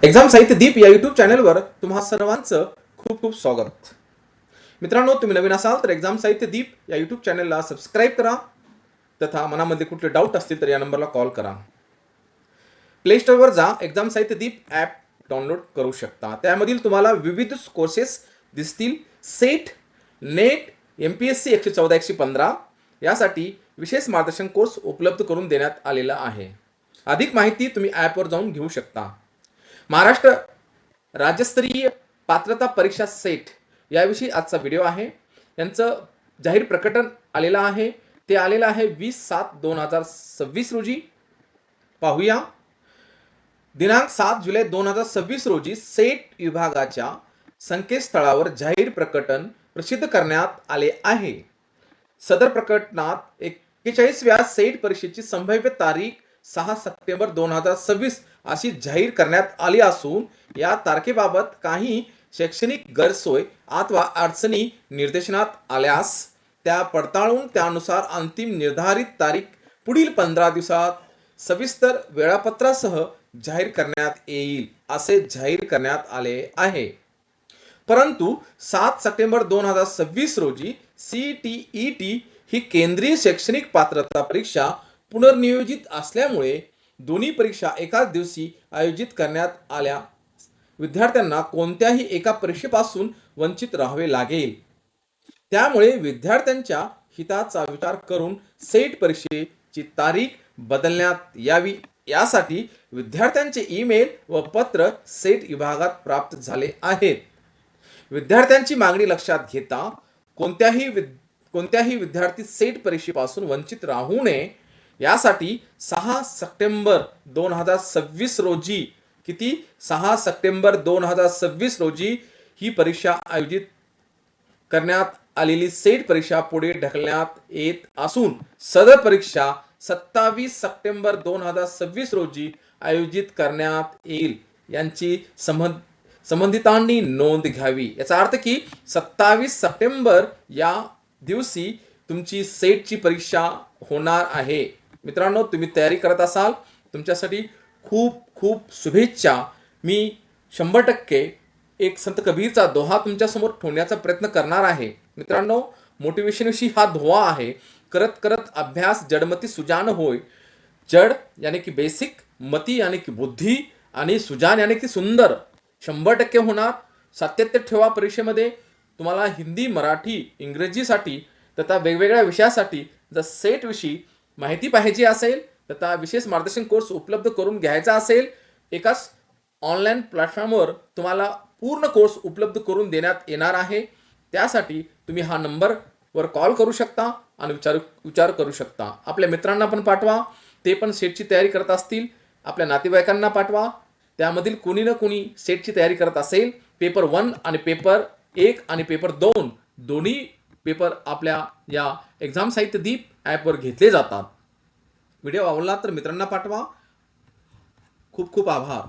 Exam साहित्य दीप या YouTube चॅनलवर तुम्हा सर्वांचं खूप खूप स्वागत. मित्रांनो, तुम्ही नवीन असाल तर एक्झाम साहित्य दीप या यूट्यूब चॅनलला सबस्क्राईब करा तथा मनामध्ये कुठले डाऊट असतील तर या नंबरला कॉल करा. प्ले स्टोअरवर जा, एक्झाम साहित्य दीप ॲप डाउनलोड करू शकता. त्यामधील तुम्हाला विविध कोर्सेस दिसतील. सेट, नेट, MPSC 114 115 यासाठी विशेष मार्गदर्शन कोर्स उपलब्ध करून देण्यात आलेला आहे. अधिक माहिती तुम्ही ॲपवर जाऊन घेऊ शकता. महाराष्ट्र राज्यस्तरीय पात्रता परीक्षा सेट याविषयी आजचा व्हिडिओ आहे. यांचं जाहीर प्रकटन आलेलं आहे. ते आलेलं आहे 20/7/2026 रोजी. पाहूया. दिनांक 7 जुलै 2026 रोजी सेट विभागाच्या संकेतस्थळावर जाहीर प्रकटन प्रसिद्ध करण्यात आले आहे. सदर प्रकटनात 41व्या सेट परीक्षेची संभाव्य तारीख 6 सप्टेंबर 2026 अशी जाहीर करण्यात आली असून या तारखेबाबत काही शैक्षणिक गैरसोय अथवा अडचणी निर्देशनात आल्यास त्या पडताळून त्यानुसार अंतिम निर्धारित तारीख पुढील 15 दिवसात सविस्तर वेळापत्रासह जाहीर करण्यात येईल असे जाहीर करण्यात आले आहे. परंतु 7 सप्टेंबर 2026 रोजी CTET ही केंद्रीय शैक्षणिक पात्रता परीक्षा पुनर्नियोजित असल्यामुळे दोन्ही परीक्षा एकाच दिवशी आयोजित करण्यात आल्या. विद्यार्थ्यांना कोणत्याही एका परीक्षेपासून वंचित राहावे लागेल. त्यामुळे विद्यार्थ्यांच्या हिताचा विचार करून सेट परीक्षेची तारीख बदलण्यात यावी यासाठी विद्यार्थ्यांचे ईमेल व पत्र सेट विभागात प्राप्त झाले आहेत. विद्यार्थ्यांची मागणी लक्षात घेता कोणत्याही विद्यार्थी सेट परीक्षेपासून वंचित राहू नये यासाठी 6 सप्टेंबर 2026 रोजी 6 सप्टेंबर 2026 रोजी ही परीक्षा आयोजित करण्यात आलेली सेट परीक्षा पुढे ढकलण्यात येत असून सदर परीक्षा 27 सप्टेंबर 2026 रोजी आयोजित करण्यात येईल यांची संबंधितांनी नोंद घ्यावी. याचा अर्थ की 27 सप्टेंबर या दिवशी तुमची सेटची परीक्षा होणार आहे. मित्रांनो, तुम्ही तयारी करत असाल, तुमच्यासाठी खूप खूप शुभेच्छा. मी 100% एक संत कबीरचा दोहा तुमच्यासमोर ठेवण्याचा प्रयत्न करणार आहे. मित्रांनो, मोटिवेशनविषयी हा दोहा आहे. करत करत अभ्यास जडमती सुजान होय. जड यानी की बेसिक, मती यानी की बुद्धी आणि सुजान यानी की सुंदर. 100% होणार. सातत्य ठेवा परीक्षेमध्ये. तुम्हाला हिंदी, मराठी, इंग्रजीसाठी तथा वेगवेगळ्या विषयासाठी जर सेट विषयी माहिती पाहिजे असेल तथा विशेष मार्गदर्शन कोर्स उपलब्ध करून घ्यायचा असेल, एकाच ऑनलाईन प्लॅटफॉर्मवर तुम्हाला पूर्ण कोर्स उपलब्ध करून देण्यात येणार आहे. त्यासाठी तुम्ही हा नंबरवर कॉल करू शकता आणि विचार करू शकता. आपल्या मित्रांना पण पाठवा, ते पण सेटची तयारी करत असतील. आपल्या नातेवाईकांना पाठवा, त्यामधील कोणी ना कोणी सेटची तयारी करत असेल. पेपर 1 आणि पेपर 1 आणि पेपर 2 दोन्ही पेपर आपल्या या एक्झाम साहित्य दीप ॲपवर घेतले जातात. व्हिडिओ आवडला तर मित्रांना पाठवा. खूप खूप आभार.